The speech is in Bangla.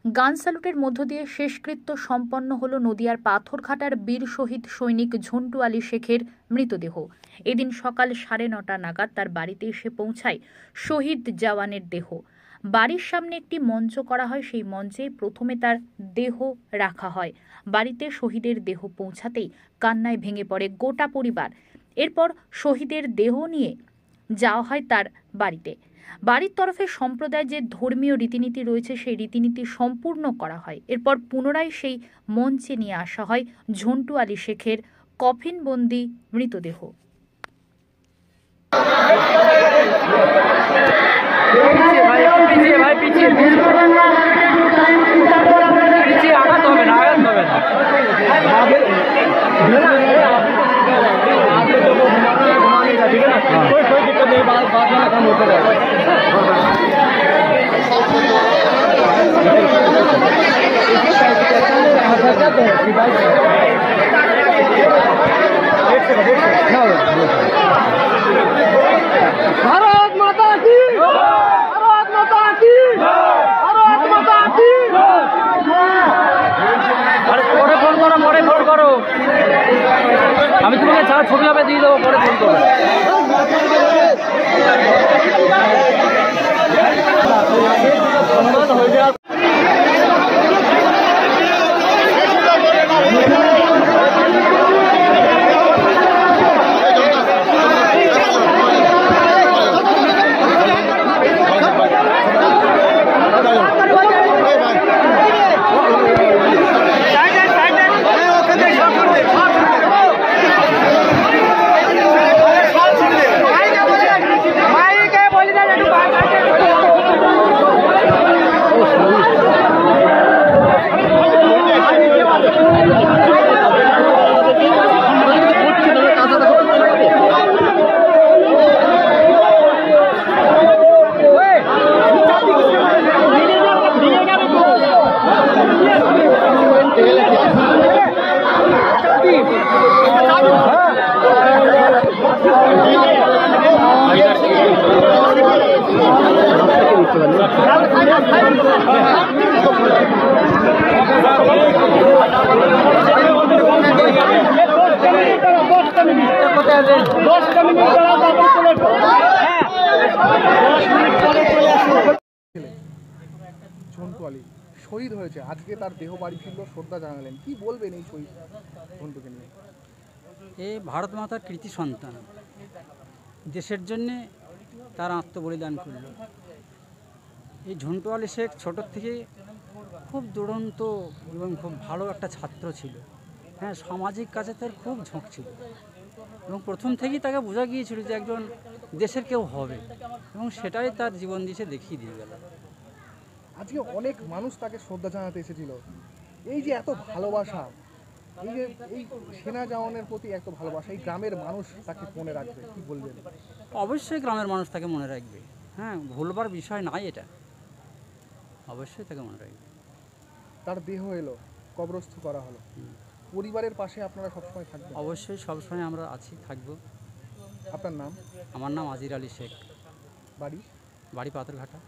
গান স্যালুটের মধ্য দিয়ে শেষকৃত্য সম্পন্ন হল নদিয়ার পাথরঘাটার বীর শহীদ সৈনিক ঝন্টু আলী শেখের মৃতদেহ। এদিন সকাল 9:30 নাগাদ তার বাড়িতে এসে পৌঁছায় শহীদ জওয়ানের দেহ। বাড়ির সামনে একটি মঞ্চ করা হয়, সেই মঞ্চে প্রথমে তার দেহ রাখা হয়। বাড়িতে শহীদের দেহ পৌঁছাতেই কান্নায় ভেঙে পড়ে গোটা পরিবার। এরপর শহীদের দেহ নিয়ে যাওয়া হয় তার বাড়িতে। বাড়ির তরফে সম্প্রদায়ের যে ধর্মীয় রীতিনীতি রয়েছে সেই রীতিনীতি সম্পূর্ণ করা হয়। এরপর পুনরায় সেই মঞ্চে নিয়ে আসা হয় ঝন্টু আলী শেখের কফিনবন্দি মৃতদেহ। भारत माता की, भारत माता की, भारत माता की। আরে পরে ফোন করো, আমি তোমাকে ছবি হবে দিয়ে দেবো, পরে ফোন করো। ঝন্টু আলী শহীদ হয়েছে, আজকে তার দেহ বাড়ি ফিরল, শ্রদ্ধা জানালেন, কি বলবেন এই শহীদ ঝন্টুকে নিয়ে? এ ভারত মাতার কৃতি সন্তান, দেশের জন্যে তার আত্মবলিদান করল। এই ঝন্টু আলী শেখ ছোটোর থেকে খুব দুরন্ত এবং খুব ভালো একটা ছাত্র ছিল। হ্যাঁ, সামাজিক কাজে তার খুব ঝোঁক ছিল এবং প্রথম থেকেই তাকে বোঝা গিয়েছিল যে একজন দেশের কেউ হবে, এবং সেটাই তার জীবন দিশে দেখিয়ে দিয়ে গেল। আজকে অনেক মানুষ তাকে শ্রদ্ধা জানাতে এসেছিল। এই যে এত ভালোবাসা, এই যে এই সেনা জওয়ানের প্রতি এত ভালোবাসা, এই গ্রামের মানুষ তাকে মনে রাখবে, কি বলবেন? অবশ্যই গ্রামের মানুষ তাকে মনে রাখবে। হ্যাঁ, ভুলবার বিষয় নাই এটা, অবশ্যই তাকে মনে রাখবে। তার দেহ এলো, কবরস্থ করা হলো, পরিবারের পাশে আপনারা সবসময় থাকবেন? অবশ্যই, সবসময় আমরা আছি, থাকবো। আপনার নাম? আমার নাম আজির আলী শেখ, বাড়ি? বাড়ি পাথরঘাটা।